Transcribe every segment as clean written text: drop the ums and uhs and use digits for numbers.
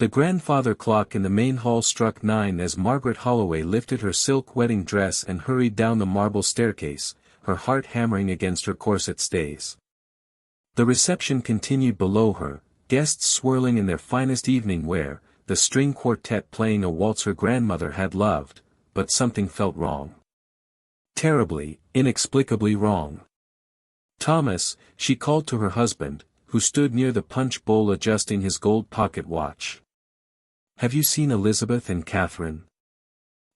The grandfather clock in the main hall struck 9 as Margaret Holloway lifted her silk wedding dress and hurried down the marble staircase, her heart hammering against her corset stays. The reception continued below her, guests swirling in their finest evening wear, the string quartet playing a waltz her grandmother had loved, but something felt wrong. Terribly, inexplicably wrong. Thomas, she called to her husband, who stood near the punch bowl adjusting his gold pocket watch. Have you seen Elizabeth and Catherine?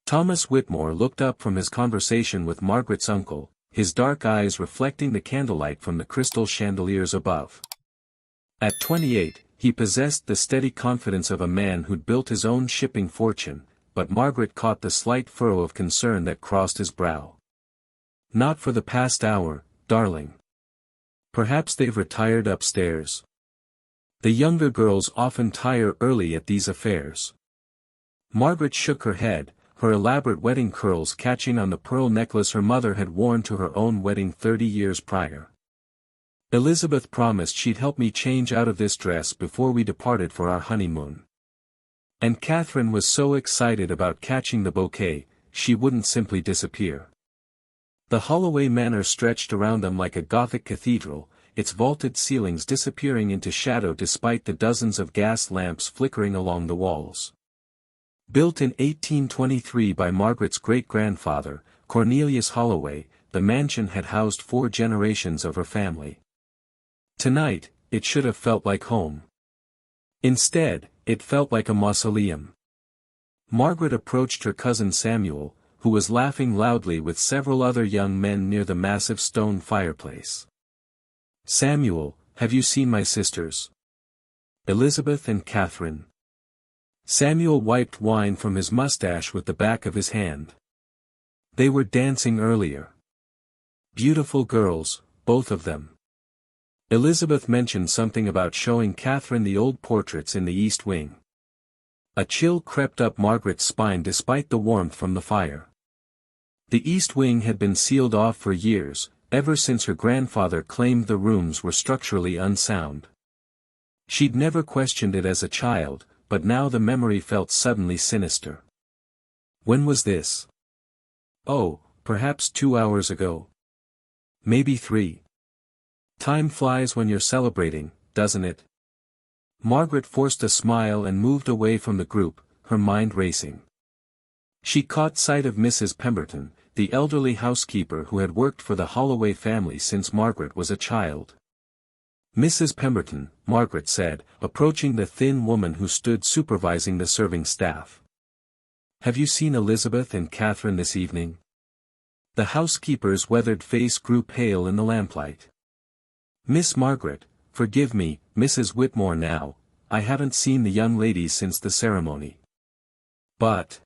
Thomas Whitmore looked up from his conversation with Margaret's uncle, his dark eyes reflecting the candlelight from the crystal chandeliers above. At 28, he possessed the steady confidence of a man who'd built his own shipping fortune, but Margaret caught the slight furrow of concern that crossed his brow. Not for the past hour, darling. Perhaps they've retired upstairs. The younger girls often tire early at these affairs. Margaret shook her head, her elaborate wedding curls catching on the pearl necklace her mother had worn to her own wedding 30 years prior. Elizabeth promised she'd help me change out of this dress before we departed for our honeymoon. And Catherine was so excited about catching the bouquet, she wouldn't simply disappear. The Holloway Manor stretched around them like a Gothic cathedral, its vaulted ceilings disappearing into shadow despite the dozens of gas lamps flickering along the walls. Built in 1823 by Margaret's great-grandfather, Cornelius Holloway, the mansion had housed 4 generations of her family. Tonight, it should have felt like home. Instead, it felt like a mausoleum. Margaret approached her cousin Samuel, who was laughing loudly with several other young men near the massive stone fireplace. Samuel, have you seen my sisters? Elizabeth and Catherine. Samuel wiped wine from his mustache with the back of his hand. They were dancing earlier. Beautiful girls, both of them. Elizabeth mentioned something about showing Catherine the old portraits in the East Wing. A chill crept up Margaret's spine despite the warmth from the fire. The East Wing had been sealed off for years, ever since her grandfather claimed the rooms were structurally unsound. She'd never questioned it as a child, but now the memory felt suddenly sinister. When was this? Oh, perhaps 2 hours ago. Maybe 3. Time flies when you're celebrating, doesn't it? Margaret forced a smile and moved away from the group, her mind racing. She caught sight of Mrs. Pemberton, the elderly housekeeper who had worked for the Holloway family since Margaret was a child. Mrs. Pemberton, Margaret said, approaching the thin woman who stood supervising the serving staff. Have you seen Elizabeth and Catherine this evening? The housekeeper's weathered face grew pale in the lamplight. Miss Margaret, forgive me, Mrs. Whitmore now, I haven't seen the young ladies since the ceremony. But...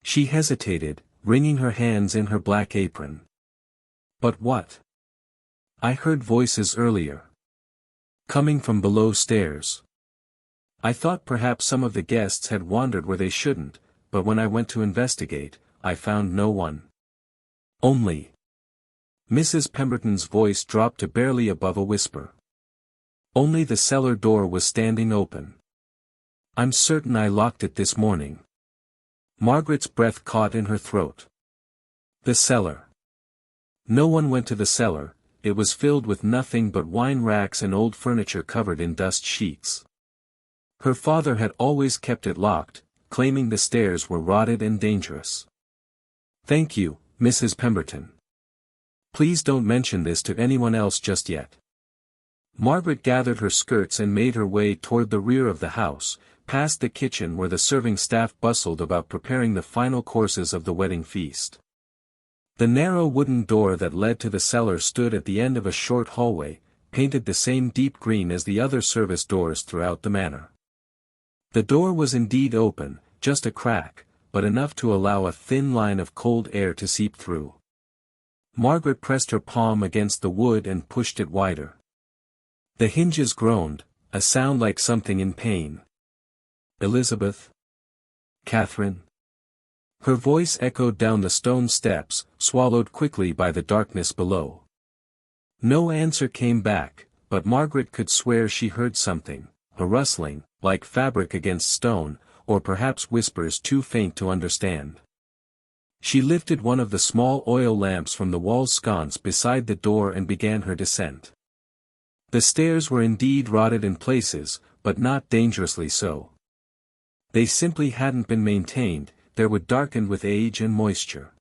She hesitated, wringing her hands in her black apron. But what? I heard voices earlier. Coming from below stairs. I thought perhaps some of the guests had wandered where they shouldn't, but when I went to investigate, I found no one. Only. Mrs. Pemberton's voice dropped to barely above a whisper. Only the cellar door was standing open. I'm certain I locked it this morning. Margaret's breath caught in her throat. The cellar. No one went to the cellar, it was filled with nothing but wine racks and old furniture covered in dust sheets. Her father had always kept it locked, claiming the stairs were rotted and dangerous. Thank you, Mrs. Pemberton. Please don't mention this to anyone else just yet. Margaret gathered her skirts and made her way toward the rear of the house, past the kitchen where the serving staff bustled about preparing the final courses of the wedding feast. The narrow wooden door that led to the cellar stood at the end of a short hallway, painted the same deep green as the other service doors throughout the manor. The door was indeed open, just a crack, but enough to allow a thin line of cold air to seep through. Margaret pressed her palm against the wood and pushed it wider. The hinges groaned, a sound like something in pain. Elizabeth? Catherine? Her voice echoed down the stone steps, swallowed quickly by the darkness below. No answer came back, but Margaret could swear she heard something, a rustling, like fabric against stone, or perhaps whispers too faint to understand. She lifted one of the small oil lamps from the wall sconce beside the door and began her descent. The stairs were indeed rotted in places, but not dangerously so. They simply hadn't been maintained, they were darkened with age and moisture.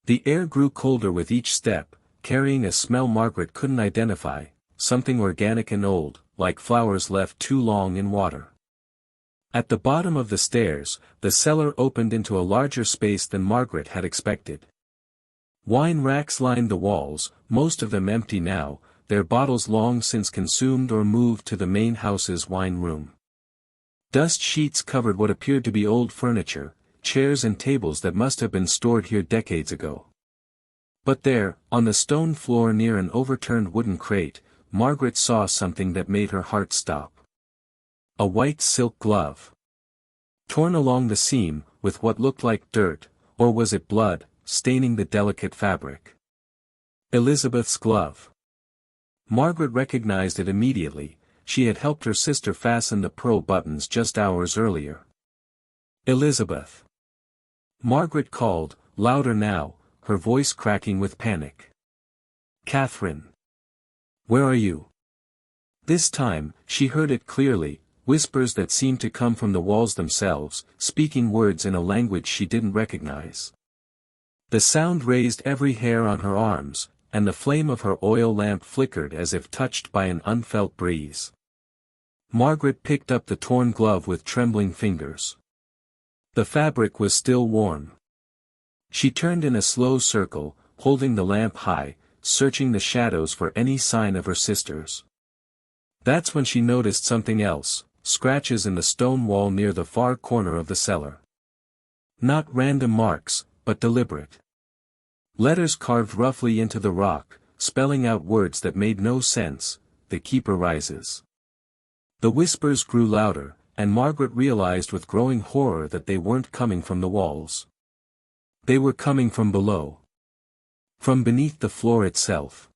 The air grew colder with each step, carrying a smell Margaret couldn't identify, something organic and old, like flowers left too long in water. At the bottom of the stairs, the cellar opened into a larger space than Margaret had expected. Wine racks lined the walls, most of them empty now, their bottles long since consumed or moved to the main house's wine room. Dust sheets covered what appeared to be old furniture, chairs and tables that must have been stored here decades ago. But there, on the stone floor near an overturned wooden crate, Margaret saw something that made her heart stop. A white silk glove. Torn along the seam, with what looked like dirt, or was it blood, staining the delicate fabric. Elizabeth's glove. Margaret recognized it immediately, she had helped her sister fasten the pearl buttons just hours earlier. Elizabeth. Margaret called, louder now, her voice cracking with panic. Catherine. Where are you? This time, she heard it clearly, whispers that seemed to come from the walls themselves, speaking words in a language she didn't recognize. The sound raised every hair on her arms, and the flame of her oil lamp flickered as if touched by an unfelt breeze. Margaret picked up the torn glove with trembling fingers. The fabric was still warm. She turned in a slow circle, holding the lamp high, searching the shadows for any sign of her sisters. That's when she noticed something else, scratches in the stone wall near the far corner of the cellar. Not random marks, but deliberate. Letters carved roughly into the rock, spelling out words that made no sense. The keeper rises. The whispers grew louder, and Margaret realized with growing horror that they weren't coming from the walls. They were coming from below. From beneath the floor itself.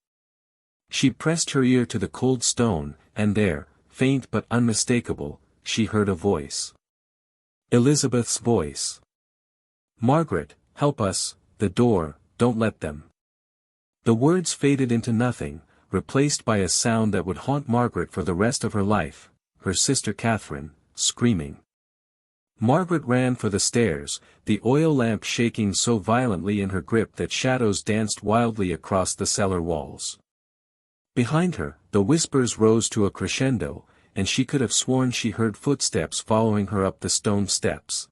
She pressed her ear to the cold stone, and there, faint but unmistakable, she heard a voice. Elizabeth's voice. Margaret, help us, the door, don't let them. The words faded into nothing, replaced by a sound that would haunt Margaret for the rest of her life, her sister Catherine, screaming. Margaret ran for the stairs, the oil lamp shaking so violently in her grip that shadows danced wildly across the cellar walls. Behind her, the whispers rose to a crescendo, and she could have sworn she heard footsteps following her up the stone steps.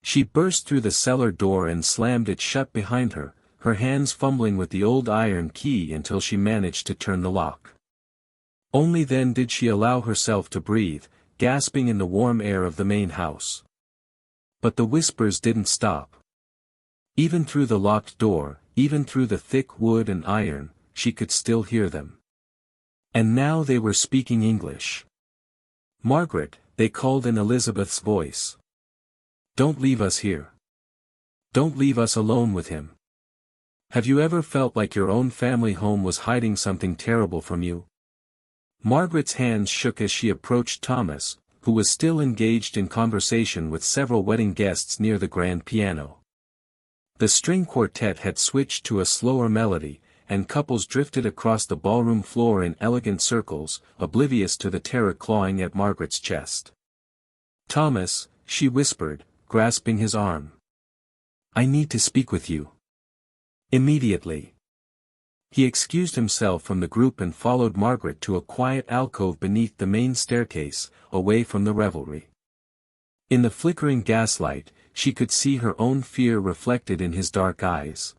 She burst through the cellar door and slammed it shut behind her, her hands fumbling with the old iron key until she managed to turn the lock. Only then did she allow herself to breathe, gasping in the warm air of the main house. But the whispers didn't stop. Even through the locked door, even through the thick wood and iron, she could still hear them. And now they were speaking English. Margaret, they called in Elizabeth's voice. Don't leave us here. Don't leave us alone with him. Have you ever felt like your own family home was hiding something terrible from you? Margaret's hands shook as she approached Thomas, who was still engaged in conversation with several wedding guests near the grand piano. The string quartet had switched to a slower melody, and couples drifted across the ballroom floor in elegant circles, oblivious to the terror clawing at Margaret's chest. Thomas, she whispered, grasping his arm. I need to speak with you. Immediately. He excused himself from the group and followed Margaret to a quiet alcove beneath the main staircase, away from the revelry. In the flickering gaslight, she could see her own fear reflected in his dark eyes.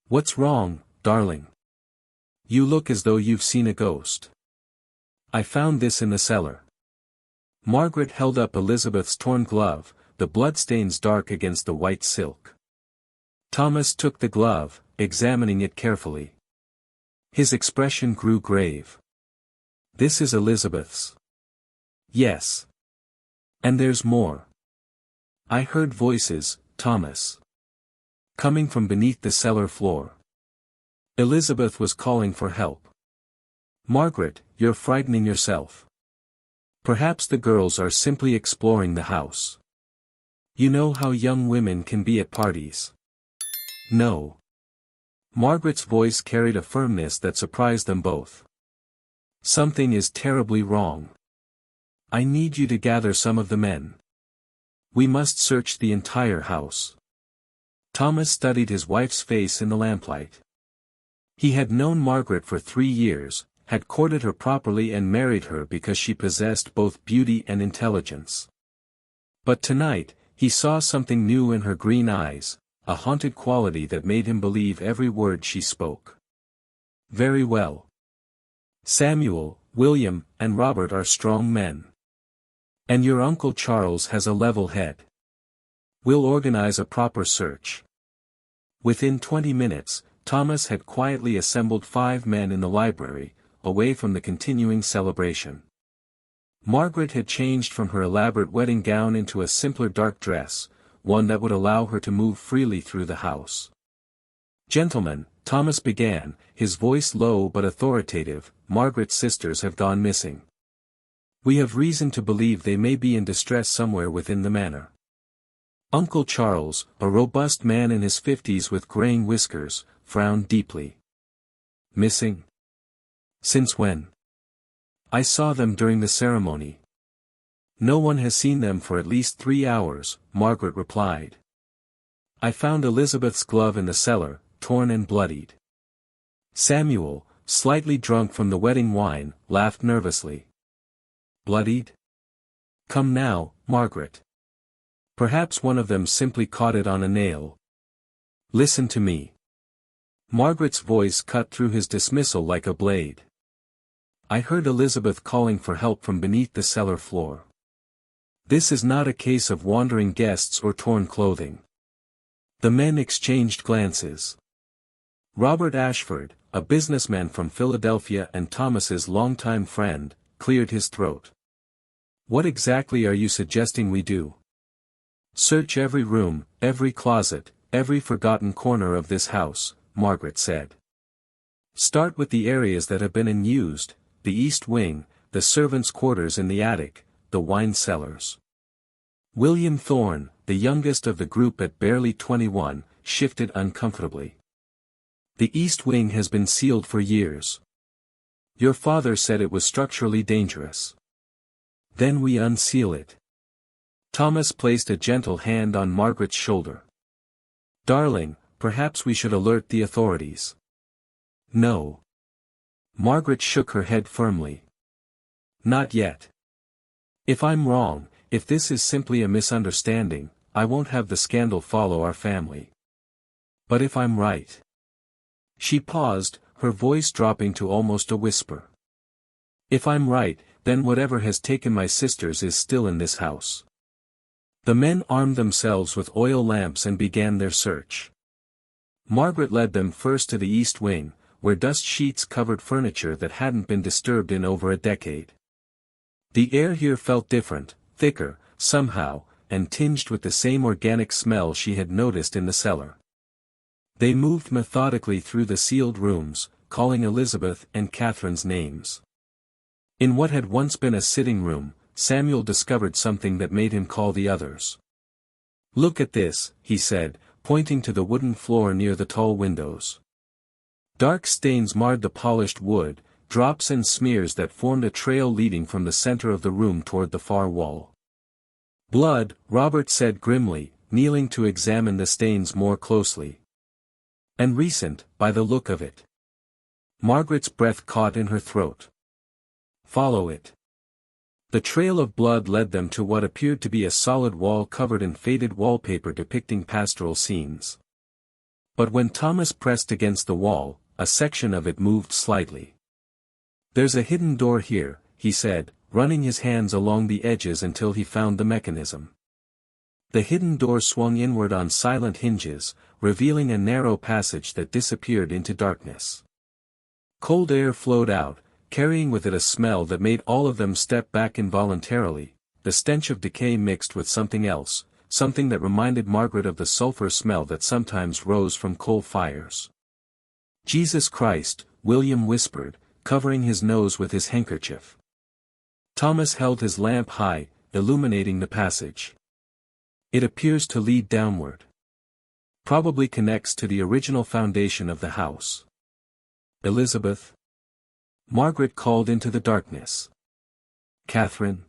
What's wrong, darling? You look as though you've seen a ghost. I found this in the cellar. Margaret held up Elizabeth's torn glove, the bloodstains dark against the white silk. Thomas took the glove, examining it carefully. His expression grew grave. This is Elizabeth's. Yes. And there's more. I heard voices, Thomas. Coming from beneath the cellar floor. Elizabeth was calling for help. Margaret, you're frightening yourself. Perhaps the girls are simply exploring the house. You know how young women can be at parties. No. Margaret's voice carried a firmness that surprised them both. Something is terribly wrong. I need you to gather some of the men. We must search the entire house. Thomas studied his wife's face in the lamplight. He had known Margaret for 3 years, had courted her properly and married her because she possessed both beauty and intelligence. But tonight, he saw something new in her green eyes, a haunted quality that made him believe every word she spoke. Very well. Samuel, William, and Robert are strong men. And your Uncle Charles has a level head. We'll organize a proper search. Within 20 minutes, Thomas had quietly assembled 5 men in the library, away from the continuing celebration. Margaret had changed from her elaborate wedding gown into a simpler dark dress, one that would allow her to move freely through the house. Gentlemen, Thomas began, his voice low but authoritative, Margaret's sisters have gone missing. We have reason to believe they may be in distress somewhere within the manor. Uncle Charles, a robust man in his 50s with graying whiskers, frowned deeply. Missing? Since when? I saw them during the ceremony. No one has seen them for at least 3 hours, Margaret replied. I found Elizabeth's glove in the cellar, torn and bloodied. Samuel, slightly drunk from the wedding wine, laughed nervously. Bloodied? Come now, Margaret. Perhaps one of them simply caught it on a nail. Listen to me. Margaret's voice cut through his dismissal like a blade. I heard Elizabeth calling for help from beneath the cellar floor. This is not a case of wandering guests or torn clothing. The men exchanged glances. Robert Ashford, a businessman from Philadelphia and Thomas's longtime friend, cleared his throat. What exactly are you suggesting we do? Search every room, every closet, every forgotten corner of this house, Margaret said. Start with the areas that have been unused, the east wing, the servants' quarters in the attic, the wine cellars. William Thorne, the youngest of the group at barely 21, shifted uncomfortably. The east wing has been sealed for years. Your father said it was structurally dangerous. Then we unseal it. Thomas placed a gentle hand on Margaret's shoulder. Darling, perhaps we should alert the authorities. No. Margaret shook her head firmly. Not yet. If I'm wrong, if this is simply a misunderstanding, I won't have the scandal follow our family. But if I'm right. She paused, her voice dropping to almost a whisper. If I'm right, then whatever has taken my sisters is still in this house. The men armed themselves with oil lamps and began their search. Margaret led them first to the east wing, where dust sheets covered furniture that hadn't been disturbed in over a decade. The air here felt different, thicker, somehow, and tinged with the same organic smell she had noticed in the cellar. They moved methodically through the sealed rooms, calling Elizabeth and Catherine's names. In what had once been a sitting room, Samuel discovered something that made him call the others. Look at this, he said, pointing to the wooden floor near the tall windows. Dark stains marred the polished wood, drops and smears that formed a trail leading from the center of the room toward the far wall. Blood, Robert said grimly, kneeling to examine the stains more closely. And recent, by the look of it. Margaret's breath caught in her throat. Follow it. The trail of blood led them to what appeared to be a solid wall covered in faded wallpaper depicting pastoral scenes. But when Thomas pressed against the wall, a section of it moved slightly. There's a hidden door here, he said, running his hands along the edges until he found the mechanism. The hidden door swung inward on silent hinges, revealing a narrow passage that disappeared into darkness. Cold air flowed out, carrying with it a smell that made all of them step back involuntarily, the stench of decay mixed with something else, something that reminded Margaret of the sulfur smell that sometimes rose from coal fires. Jesus Christ, William whispered, covering his nose with his handkerchief. Thomas held his lamp high, illuminating the passage. It appears to lead downward. Probably connects to the original foundation of the house. Elizabeth? Margaret called into the darkness. Catherine?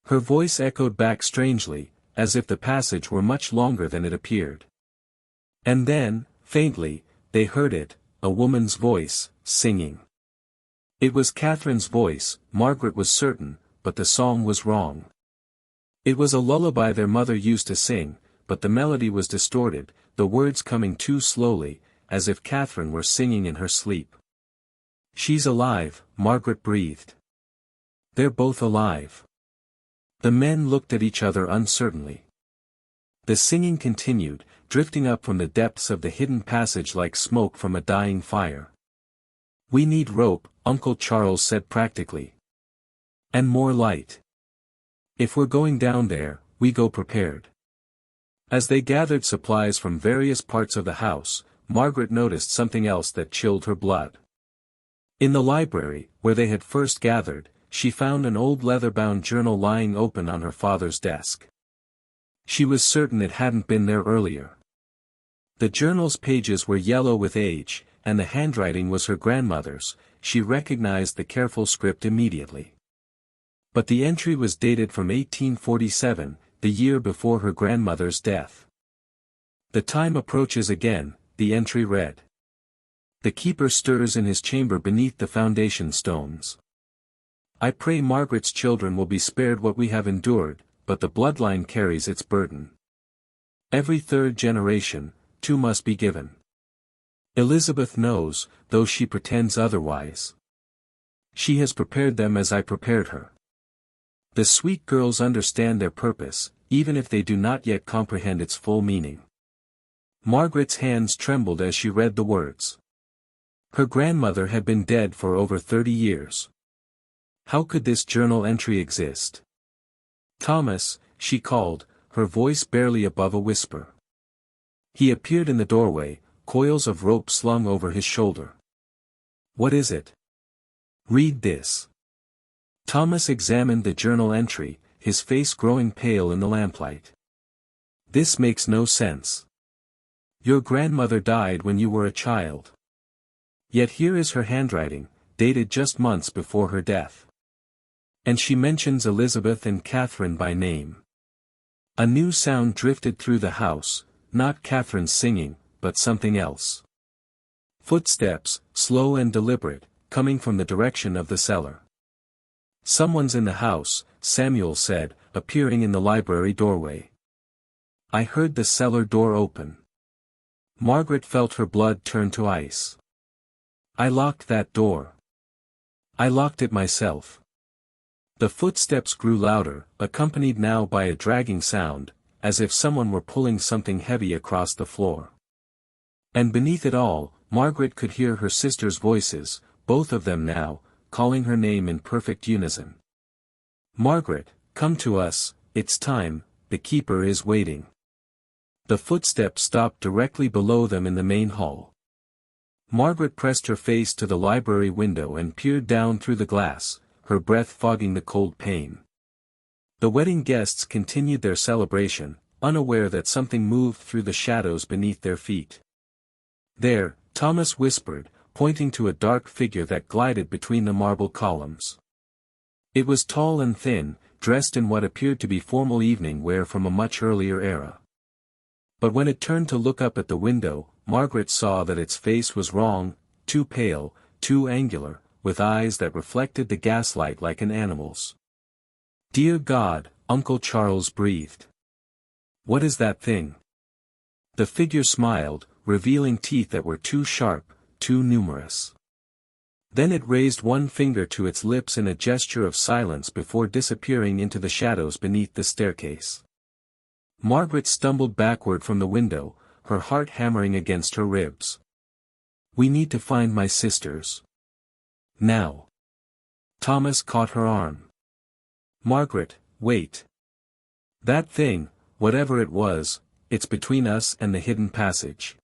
Her voice echoed back strangely, as if the passage were much longer than it appeared. And then, faintly, they heard it, a woman's voice, singing. It was Catherine's voice, Margaret was certain, but the song was wrong. It was a lullaby their mother used to sing, but the melody was distorted, the words coming too slowly, as if Catherine were singing in her sleep. She's alive, Margaret breathed. They're both alive. The men looked at each other uncertainly. The singing continued, drifting up from the depths of the hidden passage like smoke from a dying fire. We need rope, Uncle Charles said practically. And more light. If we're going down there, we go prepared. As they gathered supplies from various parts of the house, Margaret noticed something else that chilled her blood. In the library, where they had first gathered, she found an old leather-bound journal lying open on her father's desk. She was certain it hadn't been there earlier. The journal's pages were yellow with age, and the handwriting was her grandmother's. She recognized the careful script immediately. But the entry was dated from 1847, the year before her grandmother's death. The time approaches again, the entry read. The keeper stirs in his chamber beneath the foundation stones. I pray Margaret's children will be spared what we have endured, but the bloodline carries its burden. Every third generation, two must be given. Elizabeth knows, though she pretends otherwise. She has prepared them as I prepared her. The sweet girls understand their purpose, even if they do not yet comprehend its full meaning. Margaret's hands trembled as she read the words. Her grandmother had been dead for over 30 years. How could this journal entry exist? Thomas, she called, her voice barely above a whisper. He appeared in the doorway, coils of rope slung over his shoulder. What is it? Read this. Thomas examined the journal entry, his face growing pale in the lamplight. This makes no sense. Your grandmother died when you were a child. Yet here is her handwriting, dated just months before her death. And she mentions Elizabeth and Catherine by name. A new sound drifted through the house, not Catherine's singing, but something else. Footsteps, slow and deliberate, coming from the direction of the cellar. Someone's in the house, Samuel said, appearing in the library doorway. I heard the cellar door open. Margaret felt her blood turn to ice. I locked that door. I locked it myself. The footsteps grew louder, accompanied now by a dragging sound, as if someone were pulling something heavy across the floor. And beneath it all, Margaret could hear her sisters' voices, both of them now, calling her name in perfect unison. Margaret, come to us, it's time, the keeper is waiting. The footsteps stopped directly below them in the main hall. Margaret pressed her face to the library window and peered down through the glass, her breath fogging the cold pane. The wedding guests continued their celebration, unaware that something moved through the shadows beneath their feet. There, Thomas whispered, pointing to a dark figure that glided between the marble columns. It was tall and thin, dressed in what appeared to be formal evening wear from a much earlier era. But when it turned to look up at the window, Margaret saw that its face was wrong, too pale, too angular, with eyes that reflected the gaslight like an animal's. Dear God, Uncle Charles breathed. What is that thing? The figure smiled, revealing teeth that were too sharp, too numerous. Then it raised one finger to its lips in a gesture of silence before disappearing into the shadows beneath the staircase. Margaret stumbled backward from the window, her heart hammering against her ribs. We need to find my sisters. Now. Thomas caught her arm. Margaret, wait. That thing, whatever it was, it's between us and the hidden passage.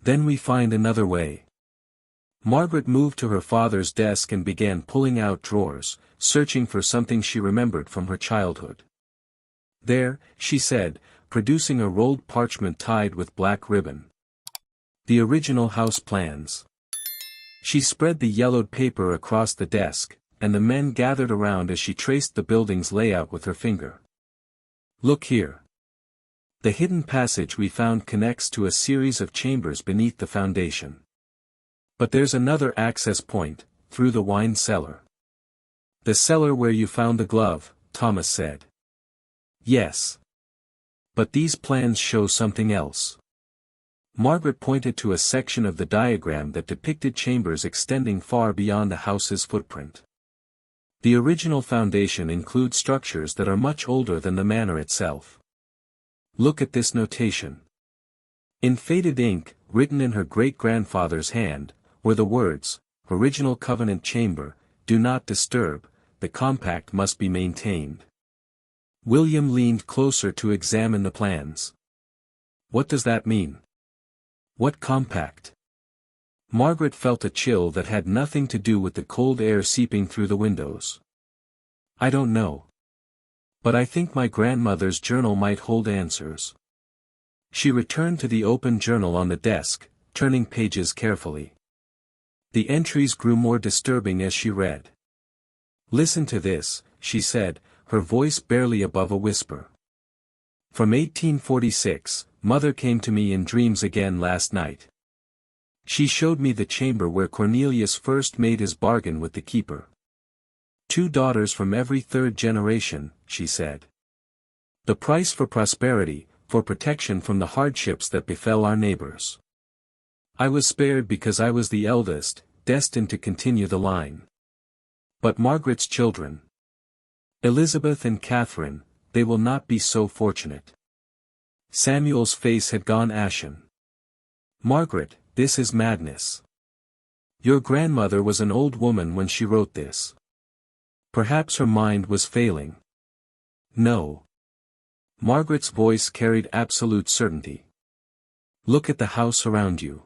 Then we find another way. Margaret moved to her father's desk and began pulling out drawers, searching for something she remembered from her childhood. "There," she said, producing a rolled parchment tied with black ribbon. "The original house plans." She spread the yellowed paper across the desk, and the men gathered around as she traced the building's layout with her finger. "Look here. The hidden passage we found connects to a series of chambers beneath the foundation. But there's another access point, through the wine cellar." "The cellar where you found the glove," Thomas said. "Yes. But these plans show something else." Margaret pointed to a section of the diagram that depicted chambers extending far beyond the house's footprint. "The original foundation includes structures that are much older than the manor itself. Look at this notation." In faded ink, written in her great-grandfather's hand, were the words, "Original Covenant Chamber, do not disturb, the compact must be maintained." William leaned closer to examine the plans. "What does that mean? What compact?" Margaret felt a chill that had nothing to do with the cold air seeping through the windows. "I don't know. But I think my grandmother's journal might hold answers." She returned to the open journal on the desk, turning pages carefully. The entries grew more disturbing as she read. "Listen to this," she said, her voice barely above a whisper. "From 1846, Mother came to me in dreams again last night. She showed me the chamber where Cornelius first made his bargain with the keeper. 2 daughters from every 3rd generation," she said. "The price for prosperity, for protection from the hardships that befell our neighbors. I was spared because I was the eldest, destined to continue the line. But Margaret's children, Elizabeth and Catherine, they will not be so fortunate." Samuel's face had gone ashen. "Margaret, this is madness. Your grandmother was an old woman when she wrote this. Perhaps her mind was failing." "No." Margaret's voice carried absolute certainty. "Look at the house around you.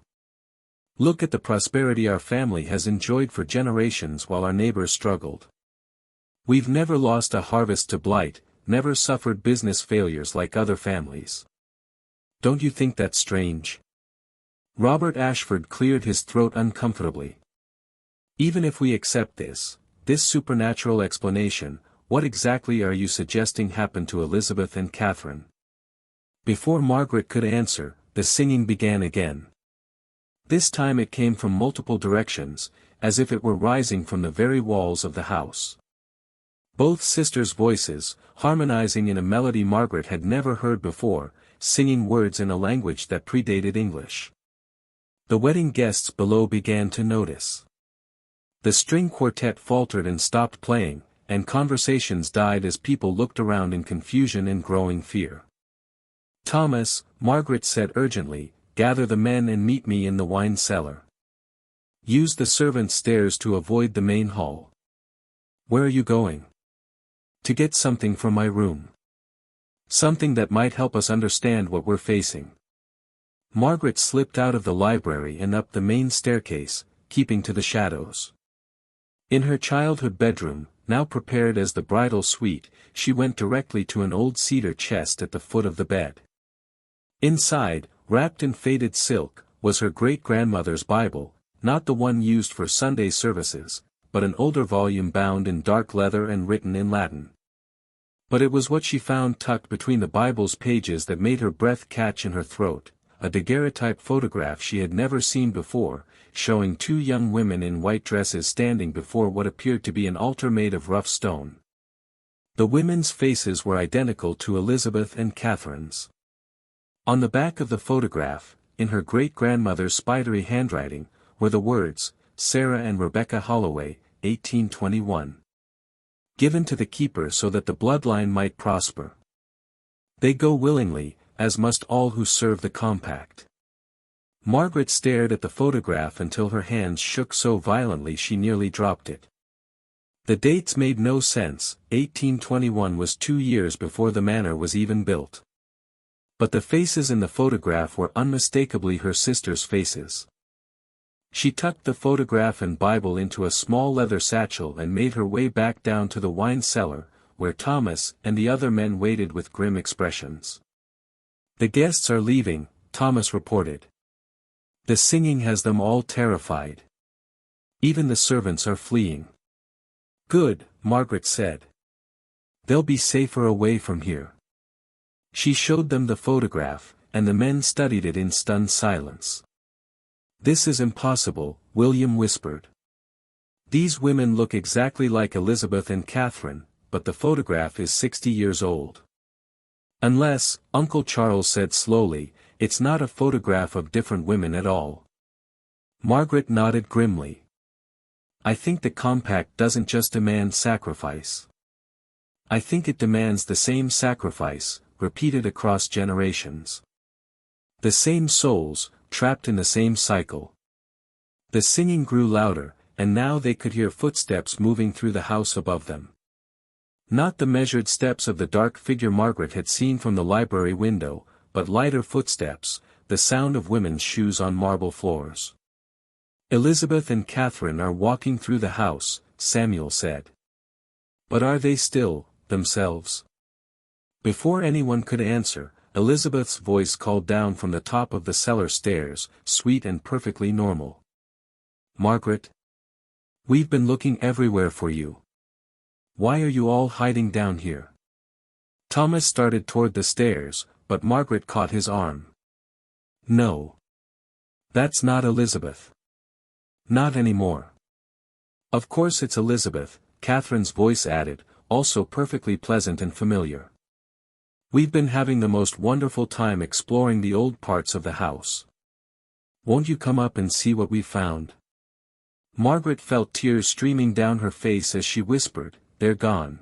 Look at the prosperity our family has enjoyed for generations while our neighbors struggled. We've never lost a harvest to blight, never suffered business failures like other families. Don't you think that's strange?" Robert Ashford cleared his throat uncomfortably. "Even if we accept this supernatural explanation, what exactly are you suggesting happened to Elizabeth and Catherine?" Before Margaret could answer, the singing began again. This time it came from multiple directions, as if it were rising from the very walls of the house. Both sisters' voices, harmonizing in a melody Margaret had never heard before, singing words in a language that predated English. The wedding guests below began to notice. The string quartet faltered and stopped playing, and conversations died as people looked around in confusion and growing fear. "Thomas," Margaret said urgently, "gather the men and meet me in the wine cellar. Use the servants' stairs to avoid the main hall." "Where are you going?" "To get something from my room. Something that might help us understand what we're facing." Margaret slipped out of the library and up the main staircase, keeping to the shadows. In her childhood bedroom, now prepared as the bridal suite, she went directly to an old cedar chest at the foot of the bed. Inside, wrapped in faded silk, was her great-grandmother's Bible, not the one used for Sunday services, but an older volume bound in dark leather and written in Latin. But it was what she found tucked between the Bible's pages that made her breath catch in her throat, a daguerreotype photograph she had never seen before, showing 2 young women in white dresses standing before what appeared to be an altar made of rough stone. The women's faces were identical to Elizabeth and Catherine's. On the back of the photograph, in her great-grandmother's spidery handwriting, were the words, "Sarah and Rebecca Holloway, 1821. Given to the keeper so that the bloodline might prosper. They go willingly, as must all who serve the compact." Margaret stared at the photograph until her hands shook so violently she nearly dropped it. The dates made no sense. 1821 was 2 years before the manor was even built. But the faces in the photograph were unmistakably her sisters' faces. She tucked the photograph and Bible into a small leather satchel and made her way back down to the wine cellar, where Thomas and the other men waited with grim expressions. "The guests are leaving," Thomas reported. "The singing has them all terrified. Even the servants are fleeing." "Good," Margaret said. "They'll be safer away from here." She showed them the photograph, and the men studied it in stunned silence. "This is impossible," William whispered. "These women look exactly like Elizabeth and Catherine, but the photograph is 60 years old." "Unless," Uncle Charles said slowly, "it's not a photograph of different women at all." Margaret nodded grimly. "I think the compact doesn't just demand sacrifice. I think it demands the same sacrifice, repeated across generations. The same souls, trapped in the same cycle." The singing grew louder, and now they could hear footsteps moving through the house above them. Not the measured steps of the dark figure Margaret had seen from the library window, but lighter footsteps, the sound of women's shoes on marble floors. "Elizabeth and Catherine are walking through the house," Samuel said. "But are they still, themselves?" Before anyone could answer, Elizabeth's voice called down from the top of the cellar stairs, sweet and perfectly normal. "Margaret? We've been looking everywhere for you. Why are you all hiding down here?" Thomas started toward the stairs, but Margaret caught his arm. "No. That's not Elizabeth. Not anymore." "Of course it's Elizabeth," Catherine's voice added, also perfectly pleasant and familiar. "We've been having the most wonderful time exploring the old parts of the house. Won't you come up and see what we found?" Margaret felt tears streaming down her face as she whispered, "They're gone.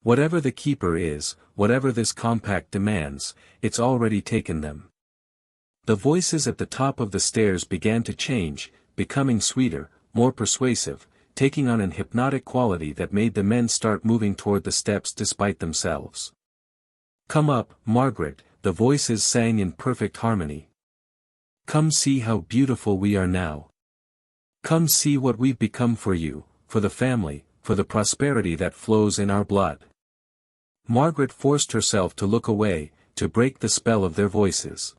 Whatever the keeper is, whatever this compact demands, it's already taken them." The voices at the top of the stairs began to change, becoming sweeter, more persuasive, taking on an hypnotic quality that made the men start moving toward the steps despite themselves. "Come up, Margaret," the voices sang in perfect harmony. "Come see how beautiful we are now. Come see what we've become for you, for the family, for the prosperity that flows in our blood." Margaret forced herself to look away, to break the spell of their voices.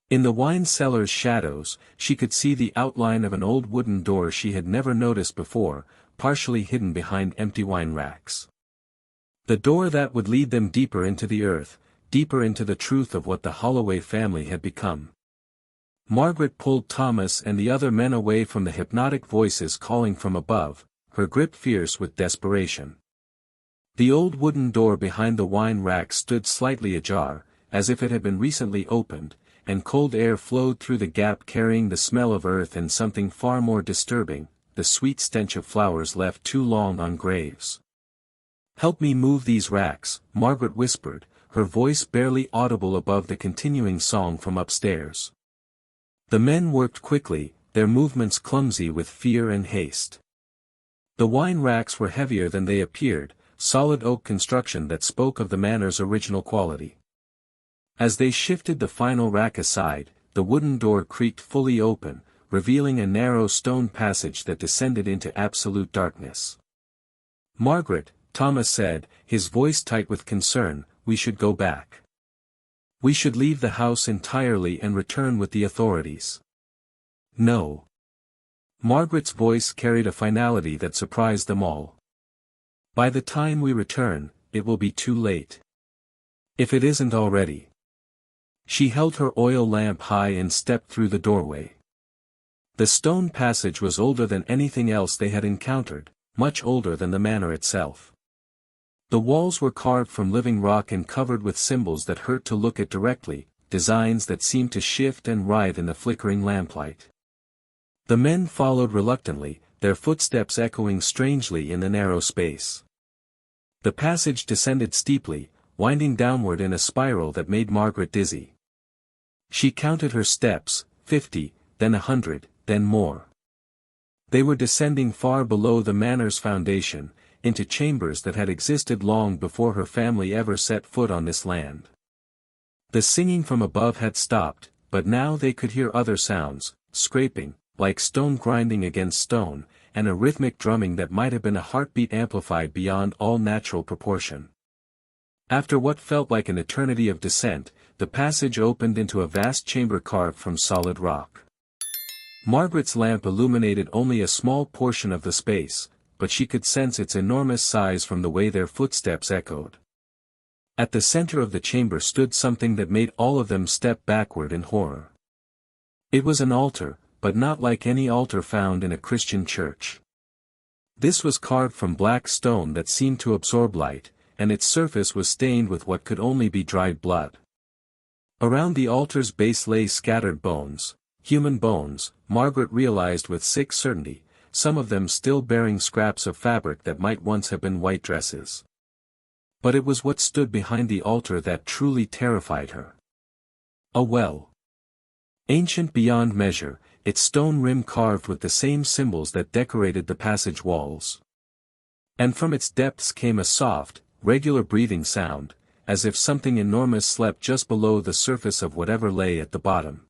In the wine cellar's shadows, she could see the outline of an old wooden door she had never noticed before, partially hidden behind empty wine racks. The door that would lead them deeper into the earth, deeper into the truth of what the Holloway family had become. Margaret pulled Thomas and the other men away from the hypnotic voices calling from above, her grip fierce with desperation. The old wooden door behind the wine rack stood slightly ajar, as if it had been recently opened, and cold air flowed through the gap carrying the smell of earth and something far more disturbing, the sweet stench of flowers left too long on graves. "Help me move these racks," Margaret whispered, her voice barely audible above the continuing song from upstairs. The men worked quickly, their movements clumsy with fear and haste. The wine racks were heavier than they appeared, solid oak construction that spoke of the manor's original quality. As they shifted the final rack aside, the wooden door creaked fully open, revealing a narrow stone passage that descended into absolute darkness. "Margaret," Thomas said, his voice tight with concern, "we should go back. We should leave the house entirely and return with the authorities." "No." Margaret's voice carried a finality that surprised them all. "By the time we return, it will be too late. If it isn't already." She held her oil lamp high and stepped through the doorway. The stone passage was older than anything else they had encountered, much older than the manor itself. The walls were carved from living rock and covered with symbols that hurt to look at directly, designs that seemed to shift and writhe in the flickering lamplight. The men followed reluctantly, their footsteps echoing strangely in the narrow space. The passage descended steeply, winding downward in a spiral that made Margaret dizzy. She counted her steps, 50, then 100, then more. They were descending far below the manor's foundation, into chambers that had existed long before her family ever set foot on this land. The singing from above had stopped, but now they could hear other sounds, scraping, like stone grinding against stone, and a rhythmic drumming that might have been a heartbeat amplified beyond all natural proportion. After what felt like an eternity of descent, the passage opened into a vast chamber carved from solid rock. Margaret's lamp illuminated only a small portion of the space, but she could sense its enormous size from the way their footsteps echoed. At the center of the chamber stood something that made all of them step backward in horror. It was an altar, but not like any altar found in a Christian church. This was carved from black stone that seemed to absorb light, and its surface was stained with what could only be dried blood. Around the altar's base lay scattered bones, human bones, Margaret realized with sick certainty, some of them still bearing scraps of fabric that might once have been white dresses. But it was what stood behind the altar that truly terrified her. A well. Ancient beyond measure, its stone rim carved with the same symbols that decorated the passage walls. And from its depths came a soft, regular breathing sound, as if something enormous slept just below the surface of whatever lay at the bottom.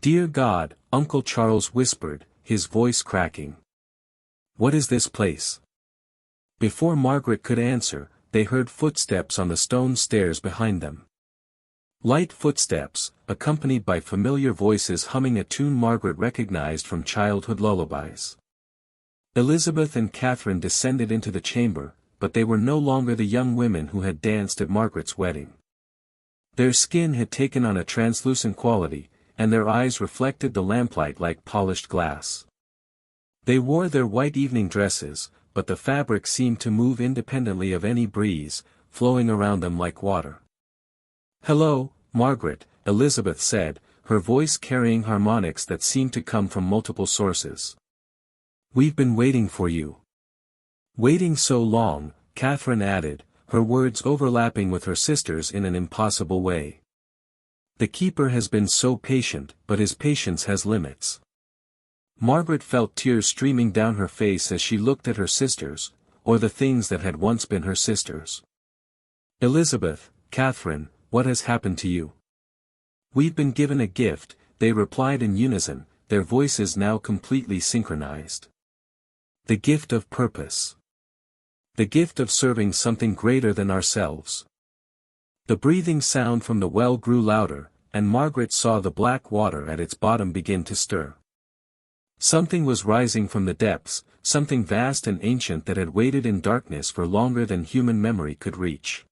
"Dear God," Uncle Charles whispered, his voice cracking. "What is this place?" Before Margaret could answer, they heard footsteps on the stone stairs behind them. Light footsteps, accompanied by familiar voices humming a tune Margaret recognized from childhood lullabies. Elizabeth and Catherine descended into the chamber, but they were no longer the young women who had danced at Margaret's wedding. Their skin had taken on a translucent quality, and their eyes reflected the lamplight like polished glass. They wore their white evening dresses, but the fabric seemed to move independently of any breeze, flowing around them like water. "Hello, Margaret," Elizabeth said, her voice carrying harmonics that seemed to come from multiple sources. "We've been waiting for you." "Waiting so long," Catherine added, her words overlapping with her sister's in an impossible way. "The keeper has been so patient, but his patience has limits." Margaret felt tears streaming down her face as she looked at her sisters, or the things that had once been her sisters. "Elizabeth, Catherine, what has happened to you?" "We've been given a gift," they replied in unison, their voices now completely synchronized. "The gift of purpose. The gift of serving something greater than ourselves." The breathing sound from the well grew louder, and Margaret saw the black water at its bottom begin to stir. Something was rising from the depths, something vast and ancient that had waited in darkness for longer than human memory could reach.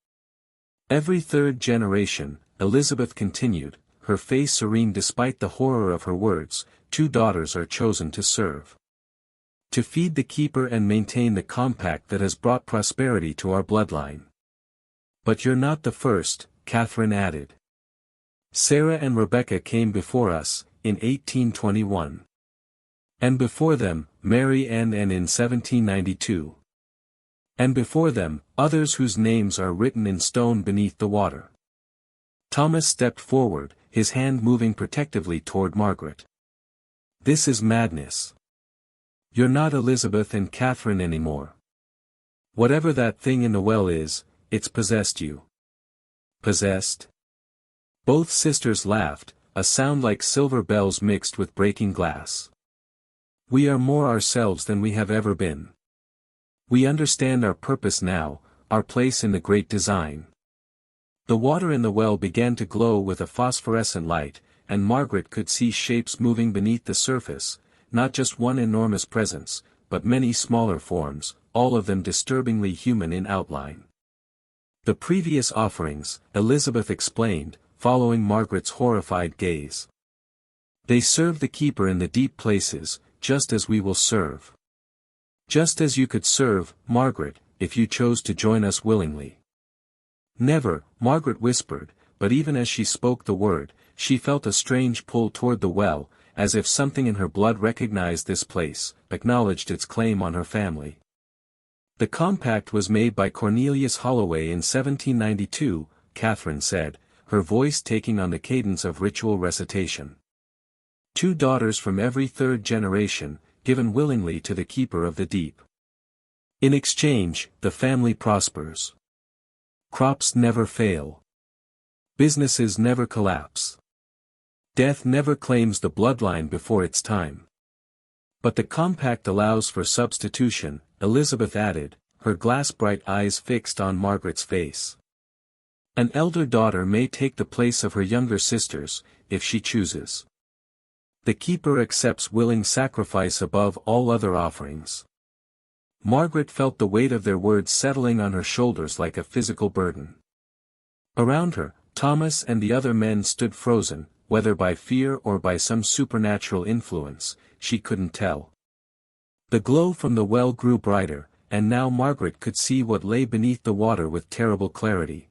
"Every third generation," Elizabeth continued, her face serene despite the horror of her words, "two daughters are chosen to serve. To feed the keeper and maintain the compact that has brought prosperity to our bloodline." "But you're not the first," Catherine added. "Sarah and Rebecca came before us, in 1821. And before them, Mary Ann and in 1792. And before them, others whose names are written in stone beneath the water." Thomas stepped forward, his hand moving protectively toward Margaret. "This is madness. You're not Elizabeth and Catherine anymore. Whatever that thing in the well is, it's possessed you." "Possessed?" Both sisters laughed, a sound like silver bells mixed with breaking glass. "We are more ourselves than we have ever been. We understand our purpose now, our place in the great design." The water in the well began to glow with a phosphorescent light, and Margaret could see shapes moving beneath the surface, not just one enormous presence, but many smaller forms, all of them disturbingly human in outline. "The previous offerings," Elizabeth explained, following Margaret's horrified gaze. "They serve the keeper in the deep places, just as we will serve. Just as you could serve, Margaret, if you chose to join us willingly." "Never," Margaret whispered, but even as she spoke the word, she felt a strange pull toward the well, as if something in her blood recognized this place, acknowledged its claim on her family. "The compact was made by Cornelius Holloway in 1792, Catherine said, her voice taking on the cadence of ritual recitation. "Two daughters from every third generation, given willingly to the keeper of the deep. In exchange, the family prospers. Crops never fail. Businesses never collapse. Death never claims the bloodline before its time." But the compact allows for substitution, Elizabeth added, her glass-bright eyes fixed on Margaret's face. An elder daughter may take the place of her younger sisters, if she chooses. The keeper accepts willing sacrifice above all other offerings. Margaret felt the weight of their words settling on her shoulders like a physical burden. Around her, Thomas and the other men stood frozen, whether by fear or by some supernatural influence, she couldn't tell. The glow from the well grew brighter, and now Margaret could see what lay beneath the water with terrible clarity.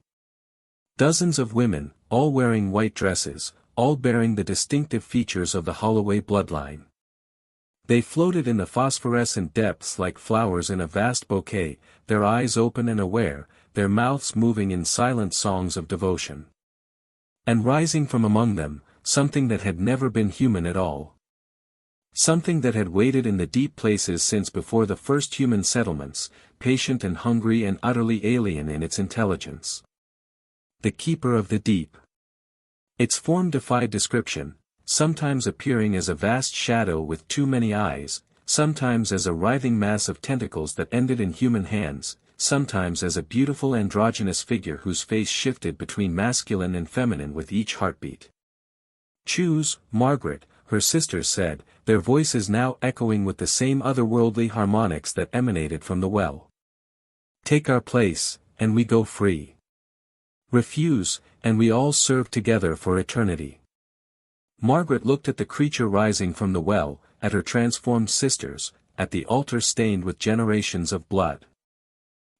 Dozens of women, all wearing white dresses, all bearing the distinctive features of the Holloway bloodline. They floated in the phosphorescent depths like flowers in a vast bouquet, their eyes open and aware, their mouths moving in silent songs of devotion. And rising from among them, something that had never been human at all. Something that had waited in the deep places since before the first human settlements, patient and hungry and utterly alien in its intelligence. The keeper of the deep. Its form defied description, sometimes appearing as a vast shadow with too many eyes, sometimes as a writhing mass of tentacles that ended in human hands, sometimes as a beautiful androgynous figure whose face shifted between masculine and feminine with each heartbeat. "Choose, Margaret," her sisters said, their voices now echoing with the same otherworldly harmonics that emanated from the well. "Take our place, and we go free. Refuse, and we all serve together for eternity." Margaret looked at the creature rising from the well, at her transformed sisters, at the altar stained with generations of blood.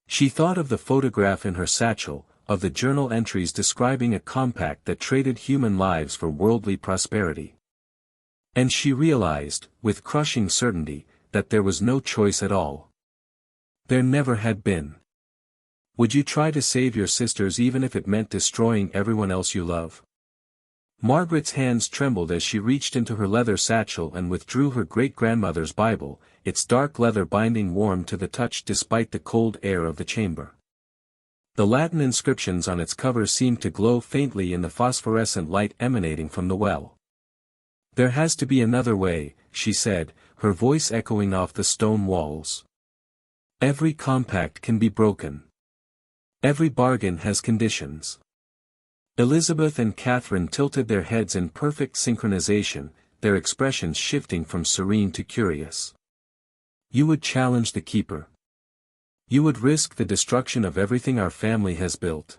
She thought of the photograph in her satchel, of the journal entries describing a compact that traded human lives for worldly prosperity. And she realized, with crushing certainty, that there was no choice at all. There never had been. Would you try to save your sisters even if it meant destroying everyone else you love? Margaret's hands trembled as she reached into her leather satchel and withdrew her great-grandmother's Bible, its dark leather binding warm to the touch despite the cold air of the chamber. The Latin inscriptions on its cover seemed to glow faintly in the phosphorescent light emanating from the well. "There has to be another way," she said, her voice echoing off the stone walls. "Every compact can be broken. Every bargain has conditions." Elizabeth and Catherine tilted their heads in perfect synchronization, their expressions shifting from serene to curious. "You would challenge the keeper. You would risk the destruction of everything our family has built."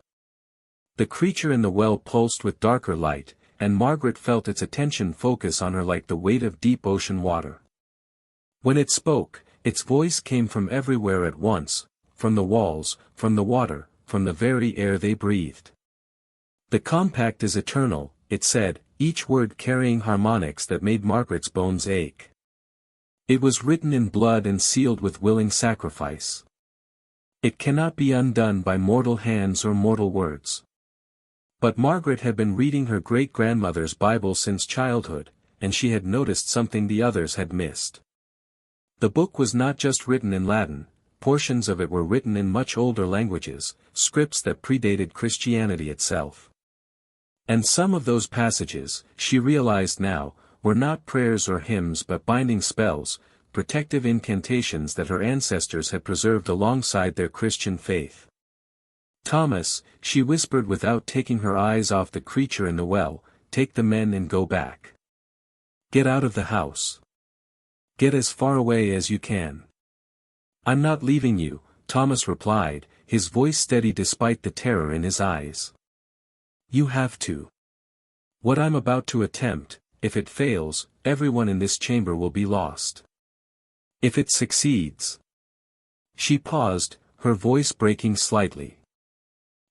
The creature in the well pulsed with darker light, and Margaret felt its attention focus on her like the weight of deep ocean water. When it spoke, its voice came from everywhere at once, from the walls, from the water, from the very air they breathed. "The compact is eternal," it said, each word carrying harmonics that made Margaret's bones ache. "It was written in blood and sealed with willing sacrifice. It cannot be undone by mortal hands or mortal words." But Margaret had been reading her great-grandmother's Bible since childhood, and she had noticed something the others had missed. The book was not just written in Latin, portions of it were written in much older languages, scripts that predated Christianity itself. And some of those passages, she realized now, were not prayers or hymns but binding spells, protective incantations that her ancestors had preserved alongside their Christian faith. "Thomas," she whispered without taking her eyes off the creature in the well, "take the men and go back. Get out of the house. Get as far away as you can." "I'm not leaving you," Thomas replied, his voice steady despite the terror in his eyes. "You have to. What I'm about to attempt, if it fails, everyone in this chamber will be lost. If it succeeds..." She paused, her voice breaking slightly.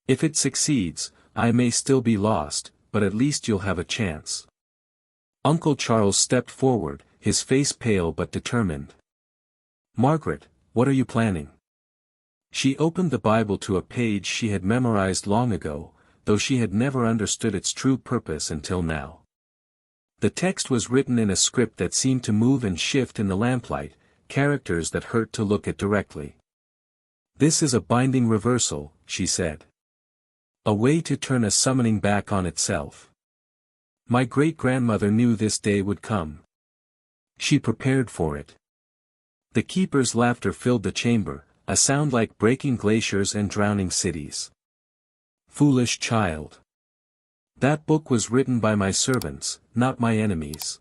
"If it succeeds, I may still be lost, but at least you'll have a chance." Uncle Charles stepped forward, his face pale but determined. "Margaret, what are you planning?" She opened the Bible to a page she had memorized long ago, though she had never understood its true purpose until now. The text was written in a script that seemed to move and shift in the lamplight, characters that hurt to look at directly. "This is a binding reversal," she said. "A way to turn a summoning back on itself. My great-grandmother knew this day would come. She prepared for it. The keeper's laughter filled the chamber, a sound like breaking glaciers and drowning cities. Foolish child. That book was written by my servants, not my enemies.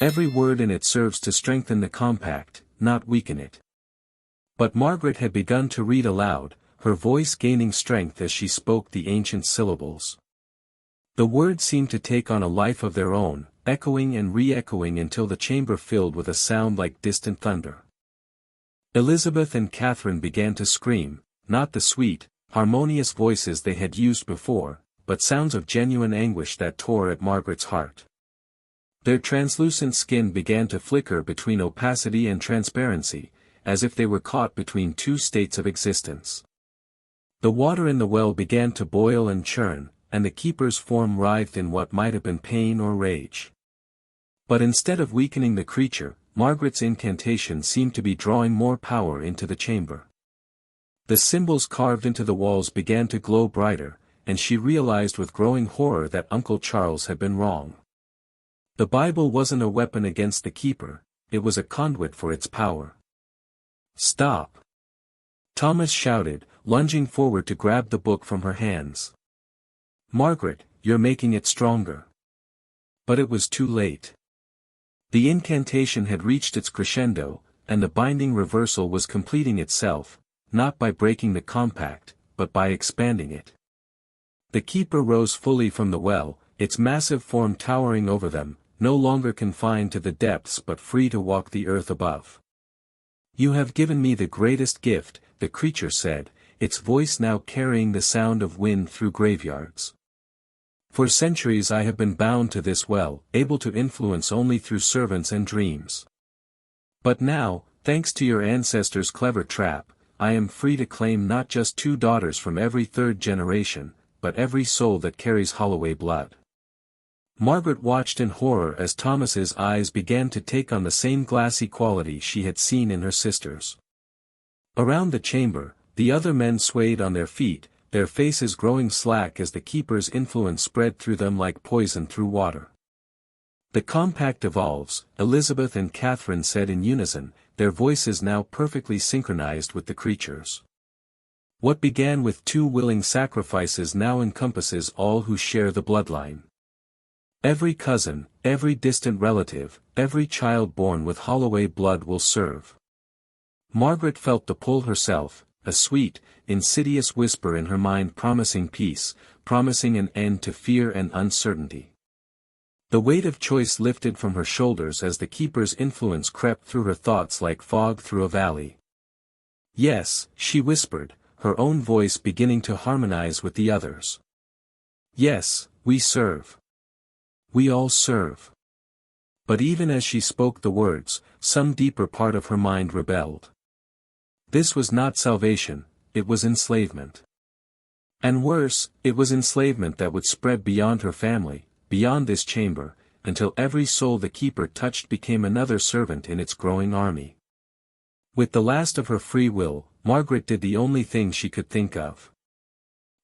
Every word in it serves to strengthen the compact, not weaken it. But Margaret had begun to read aloud, her voice gaining strength as she spoke the ancient syllables. The words seemed to take on a life of their own, echoing and re-echoing until the chamber filled with a sound like distant thunder. Elizabeth and Catherine began to scream, not the sweet, harmonious voices they had used before, but sounds of genuine anguish that tore at Margaret's heart. Their translucent skin began to flicker between opacity and transparency, as if they were caught between two states of existence. The water in the well began to boil and churn, and the keeper's form writhed in what might have been pain or rage. But instead of weakening the creature, Margaret's incantation seemed to be drawing more power into the chamber. The symbols carved into the walls began to glow brighter, and she realized with growing horror that Uncle Charles had been wrong. The Bible wasn't a weapon against the keeper, it was a conduit for its power. "Stop!" Thomas shouted, lunging forward to grab the book from her hands. "Margaret, you're making it stronger." But it was too late. The incantation had reached its crescendo, and the binding reversal was completing itself, not by breaking the compact, but by expanding it. The keeper rose fully from the well, its massive form towering over them, no longer confined to the depths but free to walk the earth above. "You have given me the greatest gift," the creature said, its voice now carrying the sound of wind through graveyards. "For centuries I have been bound to this well, able to influence only through servants and dreams. But now, thanks to your ancestors' clever trap, I am free to claim not just 2 daughters from every 3rd generation, but every soul that carries Holloway blood." Margaret watched in horror as Thomas's eyes began to take on the same glassy quality she had seen in her sister's. Around the chamber, the other men swayed on their feet, their faces growing slack as the keeper's influence spread through them like poison through water. "The compact evolves," Elizabeth and Catherine said in unison, their voices now perfectly synchronized with the creature's. "What began with 2 willing sacrifices now encompasses all who share the bloodline. Every cousin, every distant relative, every child born with Holloway blood will serve." Margaret felt the pull herself, a sweet, insidious whisper in her mind promising peace, promising an end to fear and uncertainty. The weight of choice lifted from her shoulders as the keeper's influence crept through her thoughts like fog through a valley. "Yes," she whispered, her own voice beginning to harmonize with the others. "Yes, we serve. We all serve." But even as she spoke the words, some deeper part of her mind rebelled. This was not salvation, it was enslavement. And worse, it was enslavement that would spread beyond her family, beyond this chamber, until every soul the keeper touched became another servant in its growing army. With the last of her free will, Margaret did the only thing she could think of.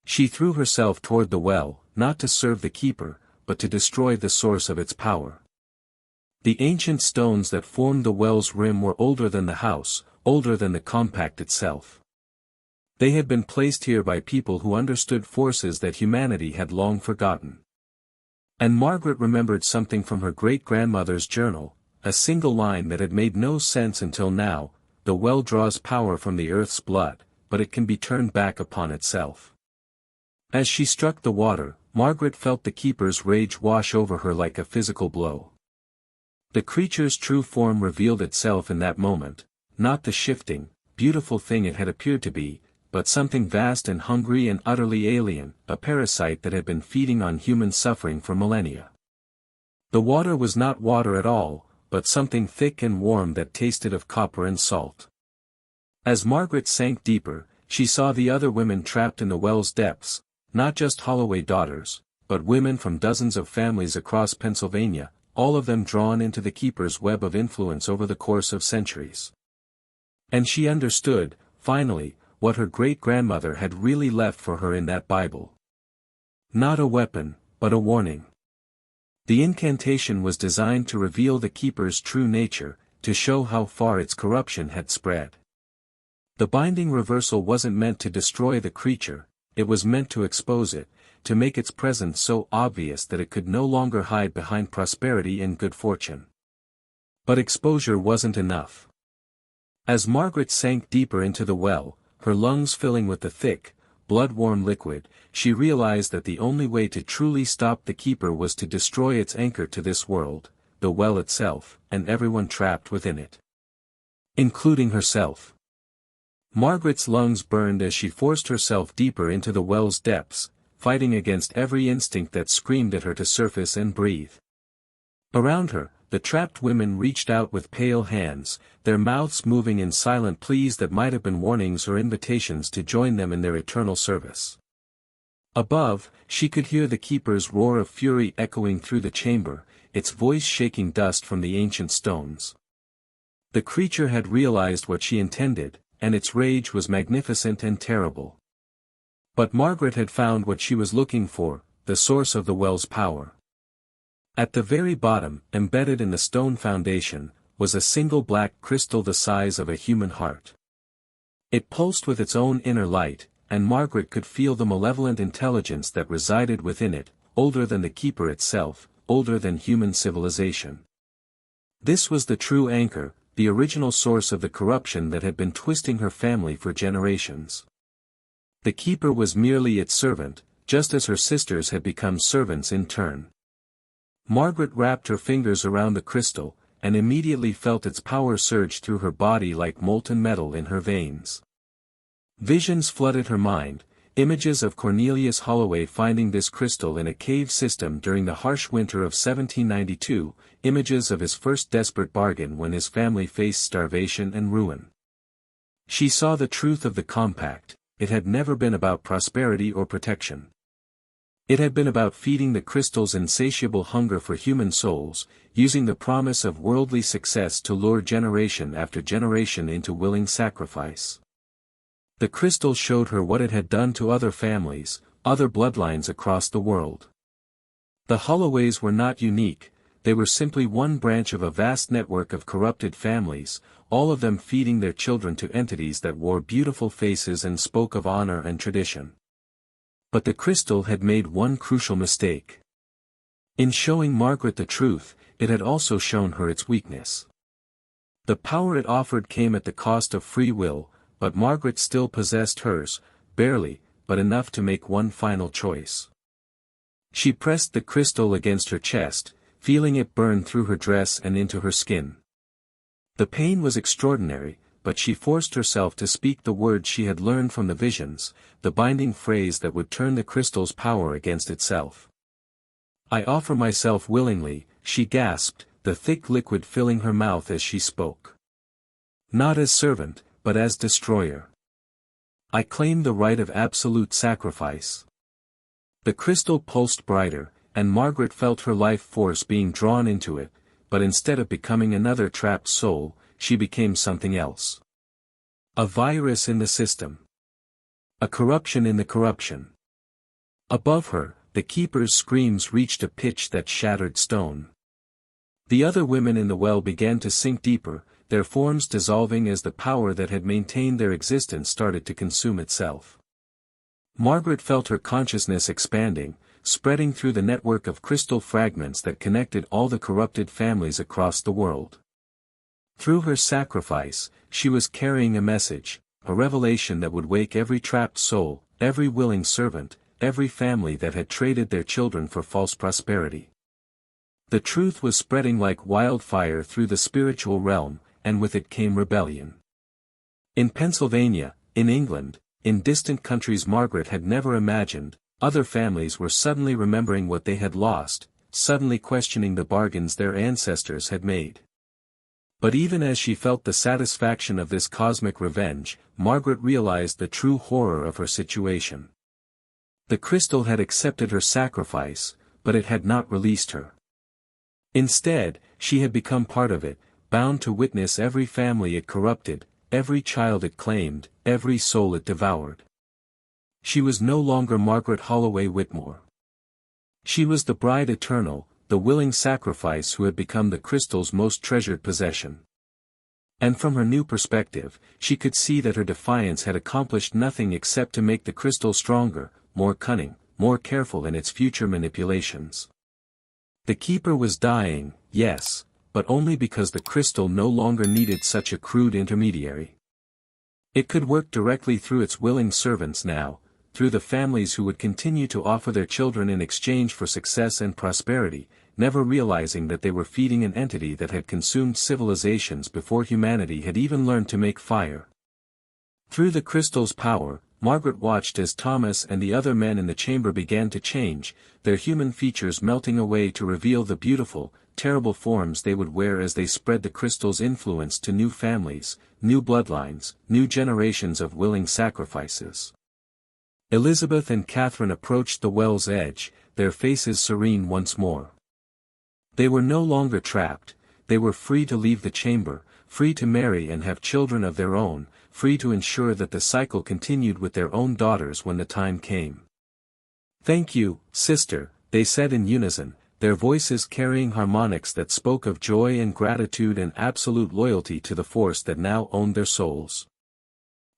She threw herself toward the well, not to serve the keeper, but to destroy the source of its power. The ancient stones that formed the well's rim were older than the house, older than the compact itself. They had been placed here by people who understood forces that humanity had long forgotten. And Margaret remembered something from her great-grandmother's journal, a single line that had made no sense until now: "The well draws power from the earth's blood, but it can be turned back upon itself." As she struck the water, Margaret felt the keeper's rage wash over her like a physical blow. The creature's true form revealed itself in that moment, not the shifting, beautiful thing it had appeared to be, but something vast and hungry and utterly alien, a parasite that had been feeding on human suffering for millennia. The water was not water at all, but something thick and warm that tasted of copper and salt. As Margaret sank deeper, she saw the other women trapped in the well's depths, not just Holloway daughters, but women from dozens of families across Pennsylvania, all of them drawn into the keeper's web of influence over the course of centuries. And she understood, finally, what her great-grandmother had really left for her in that Bible. Not a weapon, but a warning. The incantation was designed to reveal the keeper's true nature, to show how far its corruption had spread. The binding reversal wasn't meant to destroy the creature, it was meant to expose it, to make its presence so obvious that it could no longer hide behind prosperity and good fortune. But exposure wasn't enough. As Margaret sank deeper into the well, her lungs filling with the thick, blood-warm liquid, she realized that the only way to truly stop the keeper was to destroy its anchor to this world, the well itself, and everyone trapped within it. Including herself. Margaret's lungs burned as she forced herself deeper into the well's depths, fighting against every instinct that screamed at her to surface and breathe. Around her, the trapped women reached out with pale hands, their mouths moving in silent pleas that might have been warnings or invitations to join them in their eternal service. Above, she could hear the keeper's roar of fury echoing through the chamber, its voice shaking dust from the ancient stones. The creature had realized what she intended, and its rage was magnificent and terrible. But Margaret had found what she was looking for, the source of the well's power. At the very bottom, embedded in the stone foundation, was a single black crystal the size of a human heart. It pulsed with its own inner light, and Margaret could feel the malevolent intelligence that resided within it, older than the keeper itself, older than human civilization. This was the true anchor, the original source of the corruption that had been twisting her family for generations. The keeper was merely its servant, just as her sisters had become servants in turn. Margaret wrapped her fingers around the crystal, and immediately felt its power surge through her body like molten metal in her veins. Visions flooded her mind, images of Cornelius Holloway finding this crystal in a cave system during the harsh winter of 1792, images of his first desperate bargain when his family faced starvation and ruin. She saw the truth of the compact. It had never been about prosperity or protection. It had been about feeding the crystal's insatiable hunger for human souls, using the promise of worldly success to lure generation after generation into willing sacrifice. The crystal showed her what it had done to other families, other bloodlines across the world. The Holloways were not unique, they were simply one branch of a vast network of corrupted families, all of them feeding their children to entities that wore beautiful faces and spoke of honor and tradition. But the crystal had made one crucial mistake. In showing Margaret the truth, it had also shown her its weakness. The power it offered came at the cost of free will, but Margaret still possessed hers, barely, but enough to make one final choice. She pressed the crystal against her chest, feeling it burn through her dress and into her skin. The pain was extraordinary, but she forced herself to speak the words she had learned from the visions, the binding phrase that would turn the crystal's power against itself. "I offer myself willingly," she gasped, the thick liquid filling her mouth as she spoke. "Not as servant, but as destroyer. I claim the right of absolute sacrifice." The crystal pulsed brighter, and Margaret felt her life force being drawn into it, but instead of becoming another trapped soul, she became something else. A virus in the system. A corruption in the corruption. Above her, the keeper's screams reached a pitch that shattered stone. The other women in the well began to sink deeper, their forms dissolving as the power that had maintained their existence started to consume itself. Margaret felt her consciousness expanding, spreading through the network of crystal fragments that connected all the corrupted families across the world. Through her sacrifice, she was carrying a message, a revelation that would wake every trapped soul, every willing servant, every family that had traded their children for false prosperity. The truth was spreading like wildfire through the spiritual realm, and with it came rebellion. In Pennsylvania, in England, in distant countries Margaret had never imagined, other families were suddenly remembering what they had lost, suddenly questioning the bargains their ancestors had made. But even as she felt the satisfaction of this cosmic revenge, Margaret realized the true horror of her situation. The crystal had accepted her sacrifice, but it had not released her. Instead, she had become part of it, bound to witness every family it corrupted, every child it claimed, every soul it devoured. She was no longer Margaret Holloway Whitmore. She was the bride eternal, the willing sacrifice who had become the crystal's most treasured possession. And from her new perspective, she could see that her defiance had accomplished nothing except to make the crystal stronger, more cunning, more careful in its future manipulations. The keeper was dying, yes, but only because the crystal no longer needed such a crude intermediary. It could work directly through its willing servants now, through the families who would continue to offer their children in exchange for success and prosperity, never realizing that they were feeding an entity that had consumed civilizations before humanity had even learned to make fire. Through the crystal's power, Margaret watched as Thomas and the other men in the chamber began to change, their human features melting away to reveal the beautiful, terrible forms they would wear as they spread the crystal's influence to new families, new bloodlines, new generations of willing sacrifices. Elizabeth and Catherine approached the well's edge, their faces serene once more. They were no longer trapped, they were free to leave the chamber, free to marry and have children of their own, free to ensure that the cycle continued with their own daughters when the time came. "Thank you, sister," they said in unison, their voices carrying harmonics that spoke of joy and gratitude and absolute loyalty to the force that now owned their souls.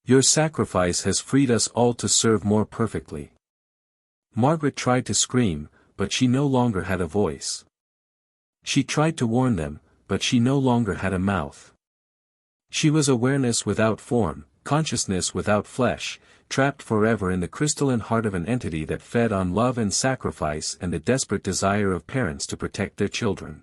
"Your sacrifice has freed us all to serve more perfectly." Margaret tried to scream, but she no longer had a voice. She tried to warn them, but she no longer had a mouth. She was awareness without form, consciousness without flesh, trapped forever in the crystalline heart of an entity that fed on love and sacrifice and the desperate desire of parents to protect their children.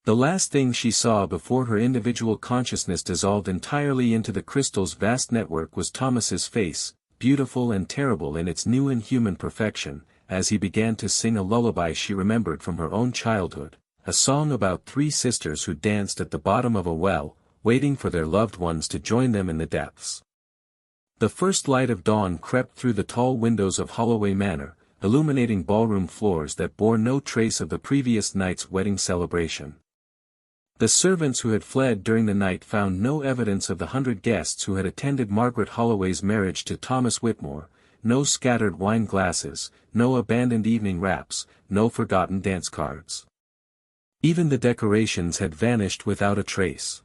The last thing she saw before her individual consciousness dissolved entirely into the crystal's vast network was Thomas's face, beautiful and terrible in its new inhuman perfection, as he began to sing a lullaby she remembered from her own childhood, a song about three sisters who danced at the bottom of a well, waiting for their loved ones to join them in the depths. The first light of dawn crept through the tall windows of Holloway Manor, illuminating ballroom floors that bore no trace of the previous night's wedding celebration. The servants who had fled during the night found no evidence of the 100 guests who had attended Margaret Holloway's marriage to Thomas Whitmore, no scattered wine glasses, no abandoned evening wraps, no forgotten dance cards. Even the decorations had vanished without a trace.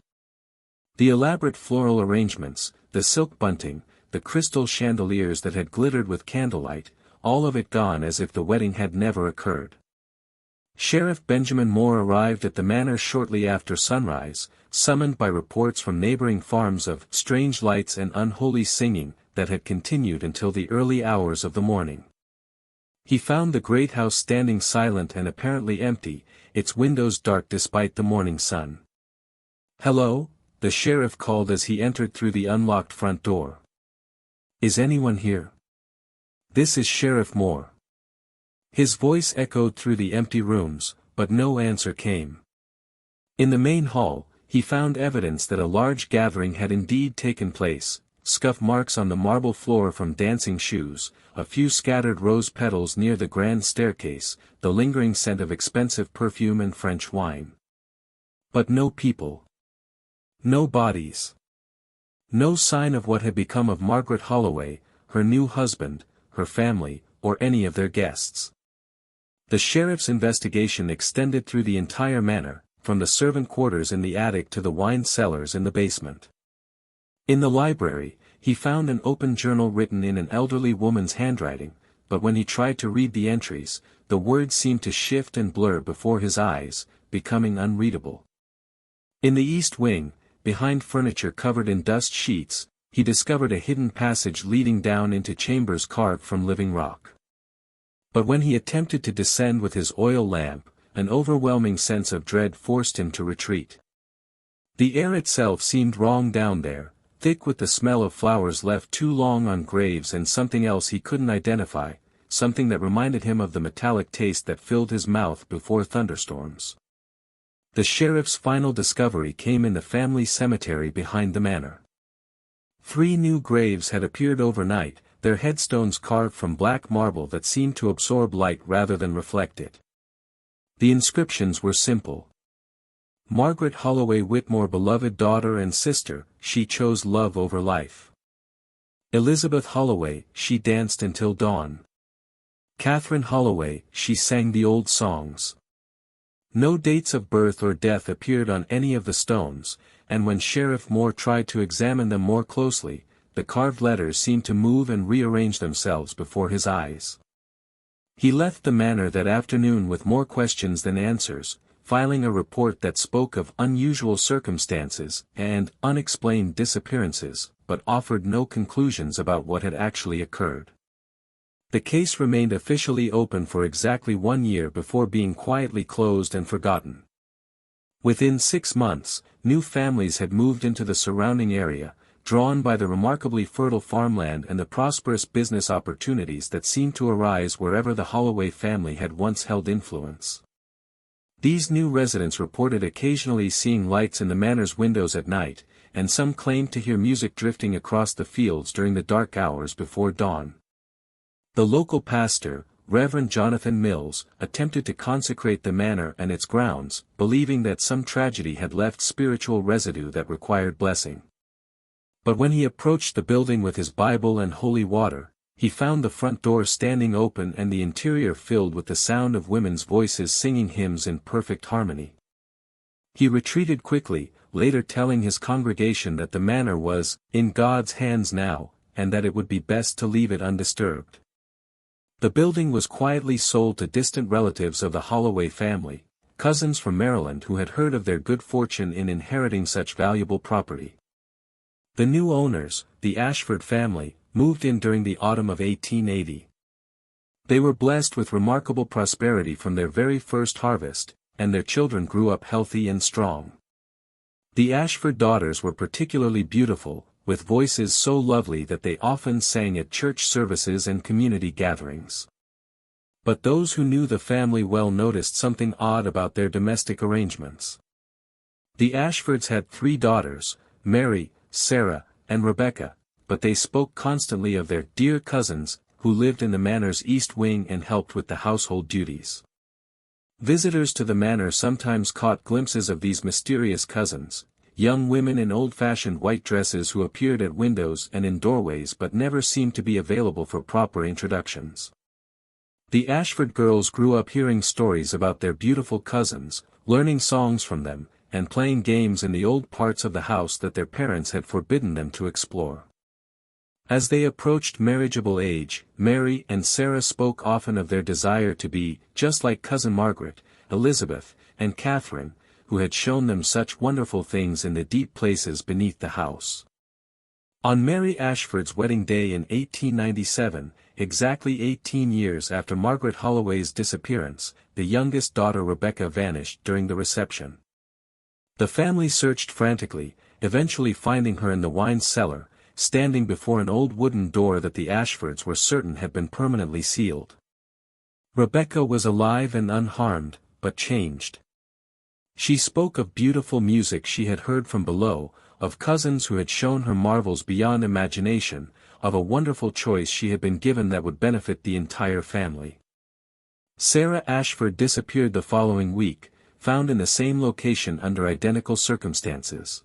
The elaborate floral arrangements, the silk bunting, the crystal chandeliers that had glittered with candlelight, all of it gone as if the wedding had never occurred. Sheriff Benjamin Moore arrived at the manor shortly after sunrise, summoned by reports from neighboring farms of strange lights and unholy singing that had continued until the early hours of the morning. He found the great house standing silent and apparently empty, its windows dark despite the morning sun. "Hello," the sheriff called as he entered through the unlocked front door. "Is anyone here?" "This is Sheriff Moore." His voice echoed through the empty rooms, but no answer came. In the main hall, he found evidence that a large gathering had indeed taken place, scuff marks on the marble floor from dancing shoes, a few scattered rose petals near the grand staircase, the lingering scent of expensive perfume and French wine. But no people. No bodies. No sign of what had become of Margaret Holloway, her new husband, her family, or any of their guests. The sheriff's investigation extended through the entire manor, from the servant quarters in the attic to the wine cellars in the basement. In the library, he found an open journal written in an elderly woman's handwriting, but when he tried to read the entries, the words seemed to shift and blur before his eyes, becoming unreadable. In the east wing, behind furniture covered in dust sheets, he discovered a hidden passage leading down into chambers carved from living rock. But when he attempted to descend with his oil lamp, an overwhelming sense of dread forced him to retreat. The air itself seemed wrong down there, thick with the smell of flowers left too long on graves and something else he couldn't identify, something that reminded him of the metallic taste that filled his mouth before thunderstorms. The sheriff's final discovery came in the family cemetery behind the manor. 3 new graves had appeared overnight, their headstones carved from black marble that seemed to absorb light rather than reflect it. The inscriptions were simple. Margaret Holloway Whitmore, beloved daughter and sister, she chose love over life. Elizabeth Holloway, she danced until dawn. Catherine Holloway, she sang the old songs. No dates of birth or death appeared on any of the stones, and when Sheriff Moore tried to examine them more closely, the carved letters seemed to move and rearrange themselves before his eyes. He left the manor that afternoon with more questions than answers, filing a report that spoke of unusual circumstances and unexplained disappearances, but offered no conclusions about what had actually occurred. The case remained officially open for exactly 1 year before being quietly closed and forgotten. Within 6 months, new families had moved into the surrounding area, drawn by the remarkably fertile farmland and the prosperous business opportunities that seemed to arise wherever the Holloway family had once held influence. These new residents reported occasionally seeing lights in the manor's windows at night, and some claimed to hear music drifting across the fields during the dark hours before dawn. The local pastor, Reverend Jonathan Mills, attempted to consecrate the manor and its grounds, believing that some tragedy had left spiritual residue that required blessing. But when he approached the building with his Bible and holy water, he found the front door standing open and the interior filled with the sound of women's voices singing hymns in perfect harmony. He retreated quickly, later telling his congregation that the manor was in God's hands now, and that it would be best to leave it undisturbed. The building was quietly sold to distant relatives of the Holloway family, cousins from Maryland who had heard of their good fortune in inheriting such valuable property. The new owners, the Ashford family, moved in during the autumn of 1880. They were blessed with remarkable prosperity from their very first harvest, and their children grew up healthy and strong. The Ashford daughters were particularly beautiful, with voices so lovely that they often sang at church services and community gatherings. But those who knew the family well noticed something odd about their domestic arrangements. The Ashfords had 3 daughters, Mary, Sarah, and Rebecca, but they spoke constantly of their dear cousins, who lived in the manor's east wing and helped with the household duties. Visitors to the manor sometimes caught glimpses of these mysterious cousins, young women in old-fashioned white dresses who appeared at windows and in doorways but never seemed to be available for proper introductions. The Ashford girls grew up hearing stories about their beautiful cousins, learning songs from them, and playing games in the old parts of the house that their parents had forbidden them to explore. As they approached marriageable age, Mary and Sarah spoke often of their desire to be just like Cousin Margaret, Elizabeth, and Catherine, who had shown them such wonderful things in the deep places beneath the house. On Mary Ashford's wedding day in 1897, exactly 18 years after Margaret Holloway's disappearance, the youngest daughter Rebecca vanished during the reception. The family searched frantically, eventually finding her in the wine cellar, standing before an old wooden door that the Ashfords were certain had been permanently sealed. Rebecca was alive and unharmed, but changed. She spoke of beautiful music she had heard from below, of cousins who had shown her marvels beyond imagination, of a wonderful choice she had been given that would benefit the entire family. Sarah Ashford disappeared the following week, found in the same location under identical circumstances.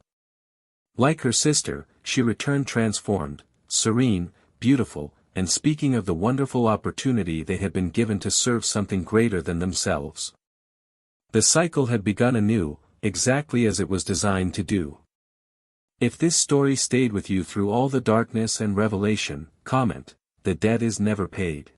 Like her sister, she returned transformed, serene, beautiful, and speaking of the wonderful opportunity they had been given to serve something greater than themselves. The cycle had begun anew, exactly as it was designed to do. If this story stayed with you through all the darkness and revelation, comment, "The debt is never paid."